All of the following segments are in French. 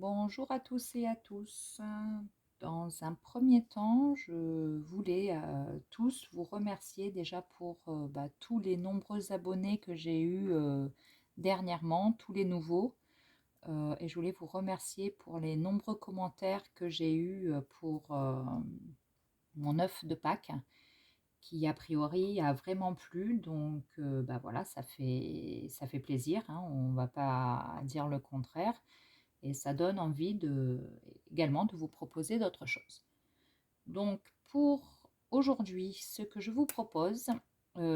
Bonjour à tous et à tous. Dans un premier temps, je voulais tous vous remercier déjà pour tous les nombreux abonnés que j'ai eus dernièrement, tous les nouveaux. Et je voulais vous remercier pour les nombreux commentaires que j'ai eus pour mon œuf de Pâques, qui a priori a vraiment plu. Donc voilà, ça fait plaisir, hein, on ne va pas dire le contraire. Et ça donne envie également de vous proposer d'autres choses. Donc pour aujourd'hui, ce que je vous propose,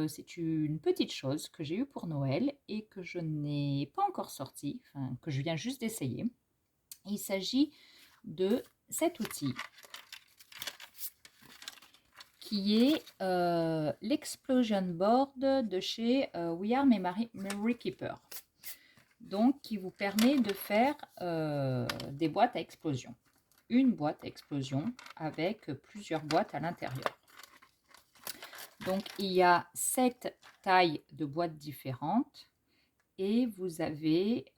c'est une petite chose que j'ai eue pour Noël et que je n'ai pas encore sortie, enfin, que je viens juste d'essayer. Il s'agit de cet outil qui est l'Explosion Board de chez We Are Memory Keeper. Donc qui vous permet de faire des boîtes à explosion. Une boîte à explosion avec plusieurs boîtes à l'intérieur. Donc il y a 7 tailles de boîtes différentes et vous avez,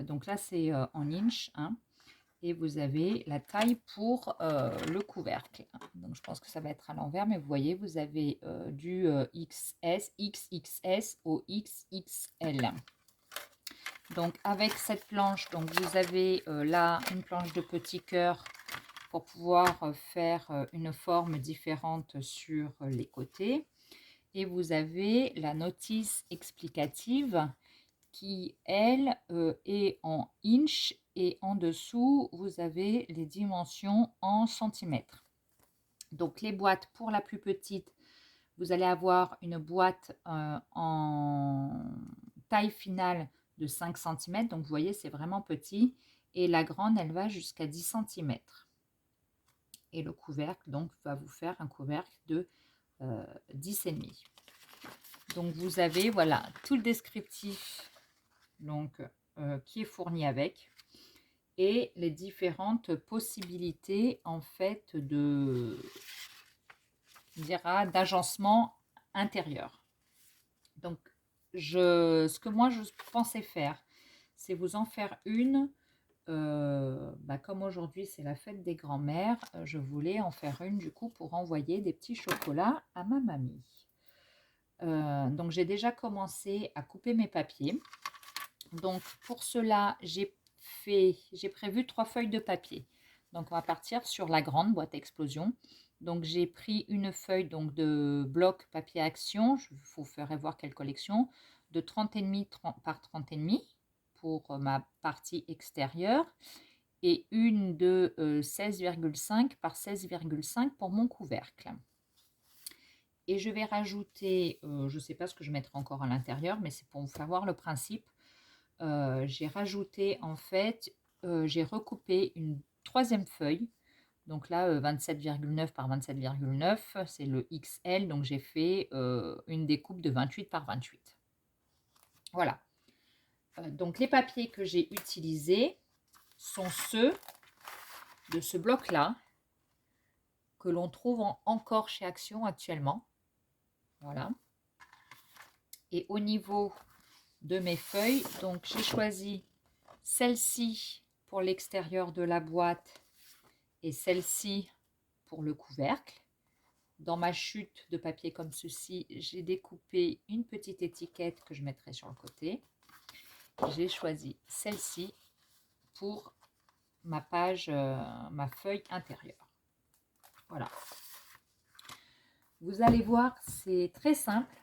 donc là c'est en inch, hein, et vous avez la taille pour le couvercle. Donc je pense que ça va être à l'envers, mais vous voyez, vous avez du XS, XXS au XXL. Donc avec cette planche, donc vous avez là une planche de petit cœur pour pouvoir faire une forme différente sur les côtés. Et vous avez la notice explicative qui, elle, est en inch et en dessous, vous avez les dimensions en centimètres. Donc les boîtes pour la plus petite, vous allez avoir une boîte en taille finale de 5 cm. Donc vous voyez, c'est vraiment petit. Et la grande, elle va jusqu'à 10 cm. Et le couvercle, donc, va vous faire un couvercle de 10,5. Donc vous avez, voilà, tout le descriptif donc, qui est fourni avec. Et les différentes possibilités, en fait, d'agencement intérieur. Donc, ce que moi, je pensais faire, c'est vous en faire une. Comme aujourd'hui c'est la fête des grands-mères, je voulais en faire une du coup pour envoyer des petits chocolats à ma mamie. Donc j'ai déjà commencé à couper mes papiers. Donc pour cela j'ai prévu 3 feuilles de papier. Donc on va partir sur la grande boîte à explosion. Donc j'ai pris une feuille donc de bloc papier action, je vous ferai voir quelle collection, de 30,5 par 30,5 pour ma partie extérieure et une de 16,5 par 16,5 pour mon couvercle. Et je vais rajouter, je ne sais pas ce que je mettrai encore à l'intérieur, mais c'est pour vous faire voir le principe. J'ai rajouté en fait, j'ai recoupé une troisième feuille. Donc là, 27,9 par 27,9, c'est le XL. Donc j'ai fait une découpe de 28 par 28. Voilà. Donc les papiers que j'ai utilisés sont ceux de ce bloc-là, que l'on trouve encore chez Action actuellement. Voilà. Et au niveau de mes feuilles, donc j'ai choisi celle-ci pour l'extérieur de la boîte et celle-ci pour le couvercle. Dans ma chute de papier comme ceci, j'ai découpé une petite étiquette que je mettrai sur le côté. J'ai choisi celle-ci pour ma page, ma feuille intérieure. Voilà. Vous allez voir, c'est très simple.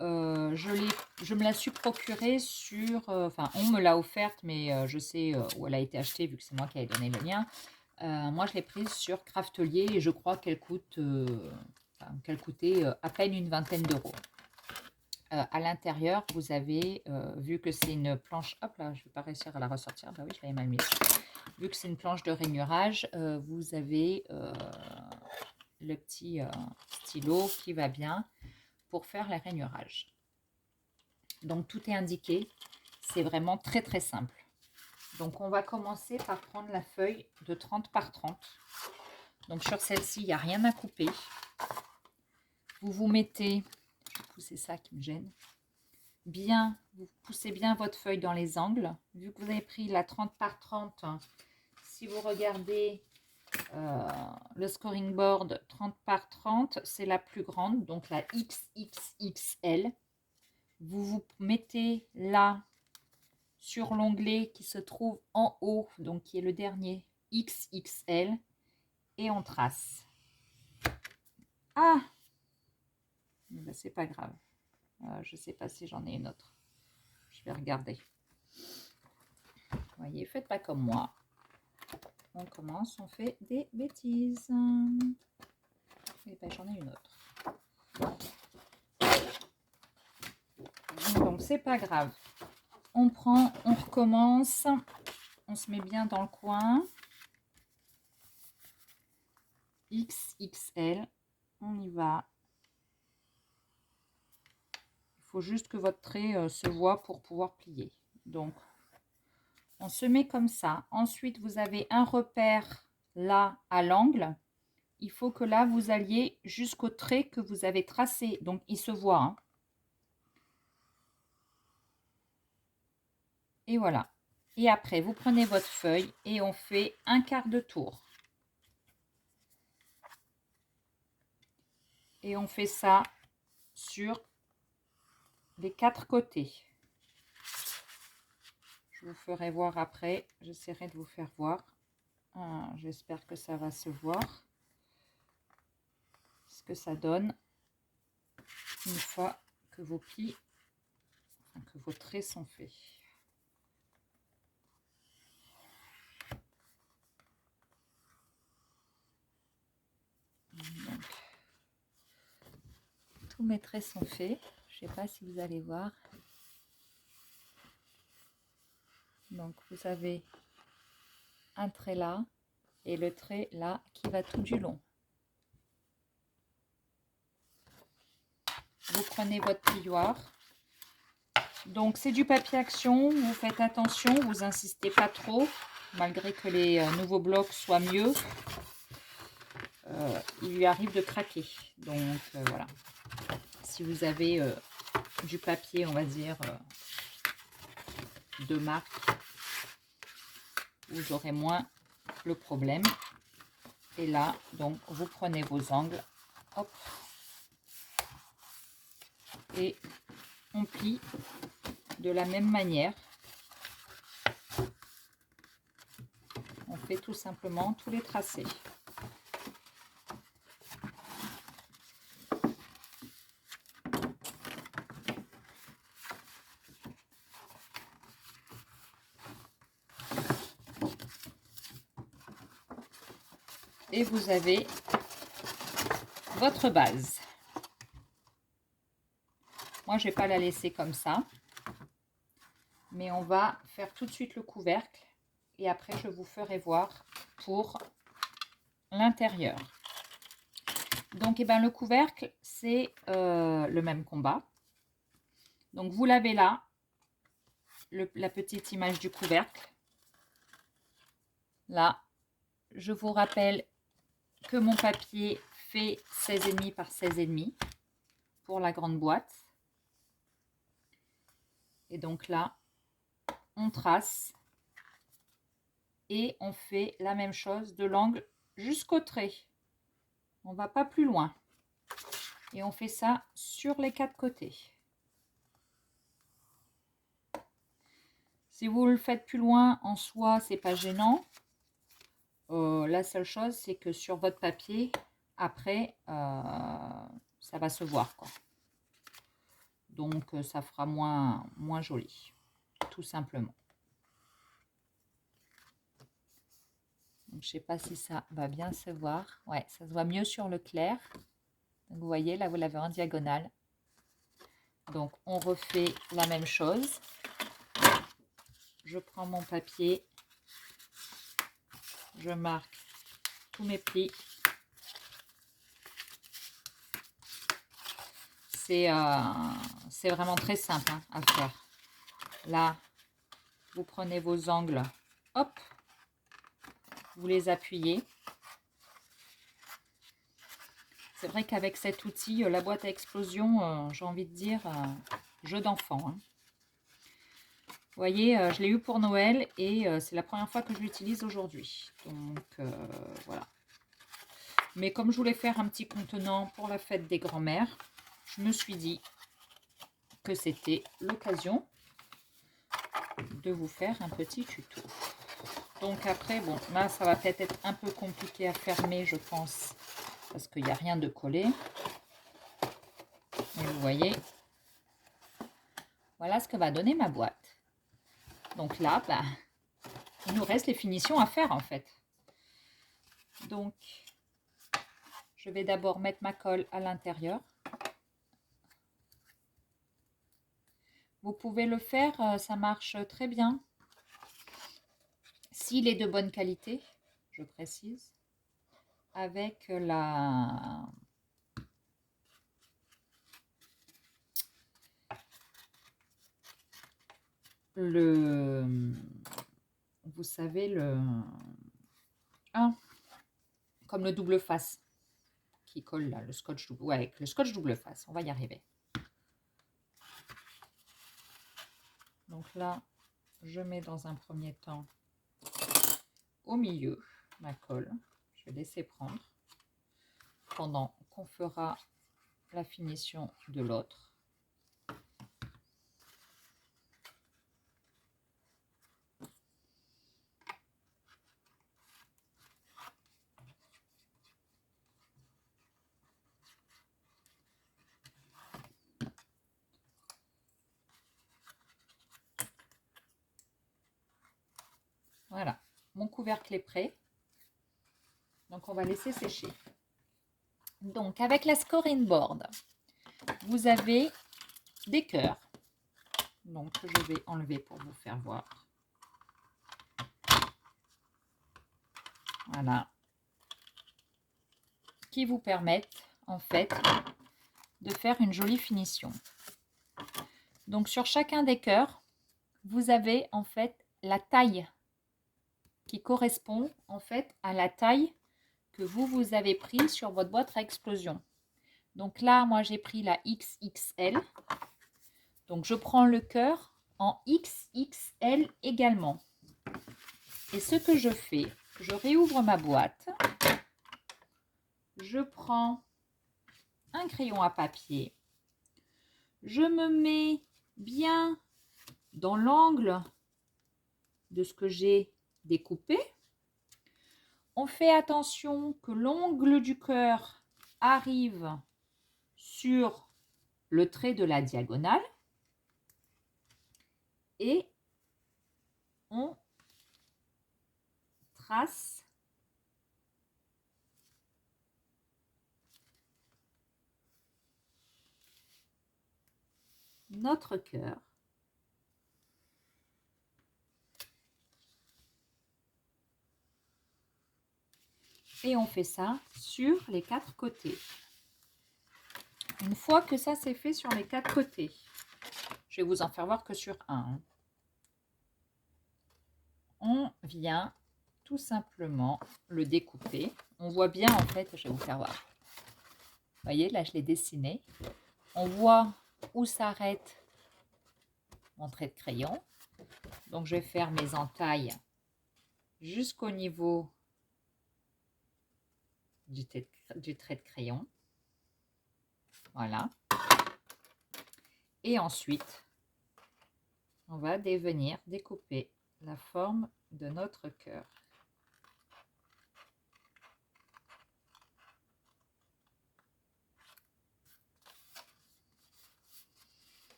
Je me la suis procurée sur... Enfin, on me l'a offerte, mais je sais où elle a été achetée, vu que c'est moi qui ai donné le lien. Moi, je l'ai prise sur Craftelier et je crois qu'elle coûtait à peine une vingtaine d'euros. À l'intérieur, vous avez, vu que c'est une planche... Hop là, je ne vais pas réussir à la ressortir. Bah oui, je l'avais mal mise. Vu que c'est une planche de rainurage, vous avez le petit stylo qui va bien pour faire les rainurages. Donc tout est indiqué, c'est vraiment très très simple. Donc on va commencer par prendre la feuille de 30 par 30. Donc sur celle-ci, il n'y a rien à couper. Vous mettez, je vais pousser ça qui me gêne. bien, vous poussez bien votre feuille dans les angles. Vu que vous avez pris la 30 par 30, si vous regardez le scoring board 30 par 30, c'est la plus grande, donc la XXXL. Vous vous mettez là sur l'onglet qui se trouve en haut, donc qui est le dernier, XXL, et on trace. Ah, ben, c'est pas grave. Je sais pas si j'en ai une autre. Je vais regarder. Vous voyez, faites pas comme moi. On commence, on fait des bêtises. Et ben, j'en ai une autre. Donc, c'est pas grave. On prend, on recommence. On se met bien dans le coin. XXL. On y va. Il faut juste que votre trait se voit pour pouvoir plier. Donc, on se met comme ça. Ensuite, vous avez un repère là à l'angle. Il faut que là, vous alliez jusqu'au trait que vous avez tracé. Donc, il se voit. Hein. Et voilà. Et après, vous prenez votre feuille et on fait un quart de tour. Et on fait ça sur les 4 côtés. Je vous ferai voir après. J'essaierai de vous faire voir. J'espère que ça va se voir. Ce que ça donne une fois que vos plis, enfin, que vos traits sont faits. Donc, tous mes traits sont faits. Je ne sais pas si vous allez voir. Donc, vous avez un trait là et le trait là qui va tout du long. Vous prenez votre plioir. Donc, c'est du papier action. Vous faites attention, vous insistez pas trop. Malgré que les nouveaux blocs soient mieux, il lui arrive de craquer. Donc, voilà. Si vous avez du papier, on va dire, de marque, vous aurez moins le problème. Et là, donc, vous prenez vos angles. Hop. Et on plie de la même manière. On fait tout simplement tous les tracés. Et vous avez votre base. Moi, je ne vais pas la laisser comme ça. Mais on va faire tout de suite le couvercle. Et après, je vous ferai voir pour l'intérieur. Donc, eh ben, le couvercle, c'est le même combat. Donc, vous l'avez là, la petite image du couvercle. Là, je vous rappelle que mon papier fait 16,5 par 16,5 pour la grande boîte. Et donc là, on trace et on fait la même chose de l'angle jusqu'au trait. On ne va pas plus loin. Et on fait ça sur les 4 côtés. Si vous le faites plus loin, en soi, c'est pas gênant. La seule chose, c'est que sur votre papier, après, ça va se voir, quoi. Donc, ça fera moins joli, tout simplement. Donc, je sais pas si ça va bien se voir. Ouais, ça se voit mieux sur le clair. Donc, vous voyez, là, vous l'avez en diagonale. Donc, on refait la même chose. Je prends mon papier. Je marque tous mes plis. C'est vraiment très simple hein, à faire. Là, vous prenez vos angles. Hop. Vous les appuyez. C'est vrai qu'avec cet outil, la boîte à explosion, j'ai envie de dire, jeu d'enfant. Hein. Vous voyez, je l'ai eu pour Noël et c'est la première fois que je l'utilise aujourd'hui. Donc, voilà. Mais comme je voulais faire un petit contenant pour la fête des grands-mères, je me suis dit que c'était l'occasion de vous faire un petit tuto. Donc après, bon, là, ça va peut-être être un peu compliqué à fermer, je pense, parce qu'il n'y a rien de collé. Et vous voyez, voilà ce que va donner ma boîte. Donc là, bah, il nous reste les finitions à faire, en fait. Donc, je vais d'abord mettre ma colle à l'intérieur. Vous pouvez le faire, ça marche très bien. S'il est de bonne qualité, je précise, avec vous savez, comme le double face qui colle là, le scotch double, ouais, avec le scotch double face, on va y arriver. Donc là, je mets dans un premier temps au milieu ma colle. Je vais laisser prendre pendant qu'on fera la finition de l'autre. Voilà, mon couvercle est prêt. Donc, on va laisser sécher. Donc, avec la scoring board, vous avez des cœurs. Donc, je vais enlever pour vous faire voir. Voilà. Qui vous permettent, en fait, de faire une jolie finition. Donc, sur chacun des cœurs, vous avez, en fait, la taille qui correspond, en fait, à la taille que vous avez pris sur votre boîte à explosion. Donc là, moi, j'ai pris la XXL. Donc, je prends le cœur en XXL également. Et ce que je fais, je réouvre ma boîte. Je prends un crayon à papier. Je me mets bien dans l'angle de ce que j'ai découpé. On fait attention que l'ongle du cœur arrive sur le trait de la diagonale et on trace notre cœur. Et on fait ça sur les 4 côtés. Une fois que ça c'est fait sur les 4 côtés, je vais vous en faire voir que sur un. On vient tout simplement le découper. On voit bien en fait, je vais vous faire voir. Vous voyez, là je l'ai dessiné. On voit où s'arrête mon trait de crayon. Donc je vais faire mes entailles jusqu'au niveau du trait de crayon. Voilà. Et ensuite, on va venir découper la forme de notre cœur.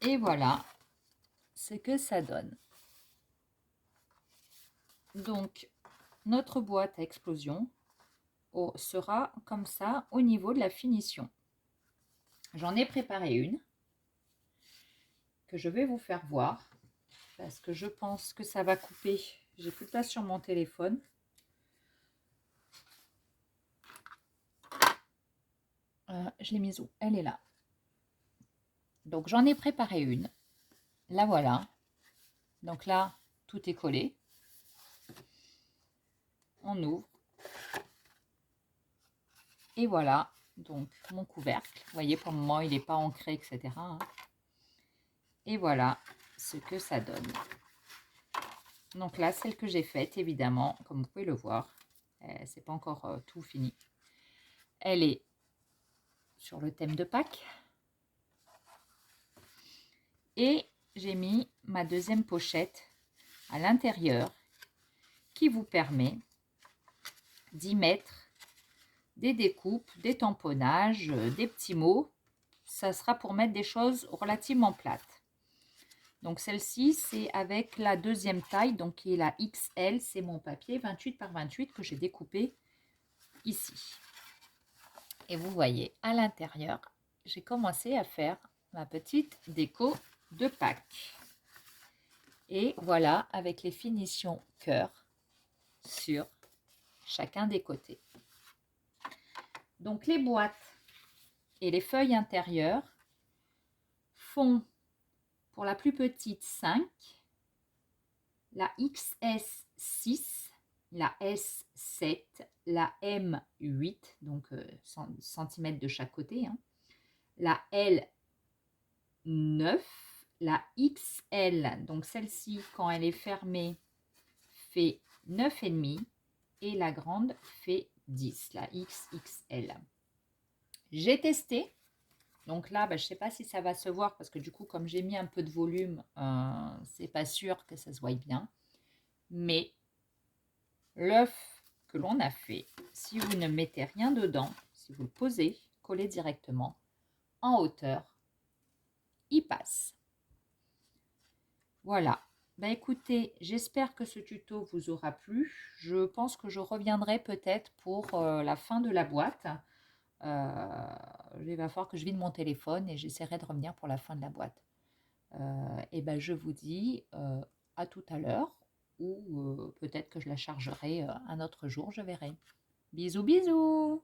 Et voilà ce que ça donne. Donc, notre boîte à explosion sera comme ça au niveau de la finition. J'en ai préparé une que je vais vous faire voir parce que je pense que ça va couper. J'ai plus de place sur mon téléphone. Je l'ai mise où? Elle est là. Donc j'en ai préparé une. La voilà. Donc là, tout est collé. On ouvre. Et voilà, donc mon couvercle. Vous voyez, pour le moment, il n'est pas ancré, etc. hein. Et voilà ce que ça donne. Donc là, celle que j'ai faite, évidemment, comme vous pouvez le voir, c'est pas encore tout fini. Elle est sur le thème de Pâques. Et j'ai mis ma deuxième pochette à l'intérieur qui vous permet d'y mettre des découpes, des tamponnages, des petits mots. Ça sera pour mettre des choses relativement plates. Donc celle-ci, c'est avec la deuxième taille, donc qui est la XL. C'est mon papier 28 par 28 que j'ai découpé ici. Et vous voyez, à l'intérieur, j'ai commencé à faire ma petite déco de Pâques. Et voilà, avec les finitions cœur sur chacun des côtés. Donc les boîtes et les feuilles intérieures font pour la plus petite 5, la XS 6, la S 7, la M 8, donc centimètres de chaque côté, hein, la L 9, la XL, donc celle-ci quand elle est fermée fait 9,5 et la grande fait 10, la XXL. J'ai testé. Donc là, je ne sais pas si ça va se voir parce que du coup, comme j'ai mis un peu de volume, c'est pas sûr que ça se voie bien. Mais l'œuf que l'on a fait, si vous ne mettez rien dedans, si vous le posez, collez directement en hauteur, il passe. Voilà. Écoutez, j'espère que ce tuto vous aura plu. Je pense que je reviendrai peut-être pour la fin de la boîte. Il va falloir que je vide mon téléphone et j'essaierai de revenir pour la fin de la boîte. Et je vous dis à tout à l'heure ou peut-être que je la chargerai un autre jour, je verrai. Bisous, bisous!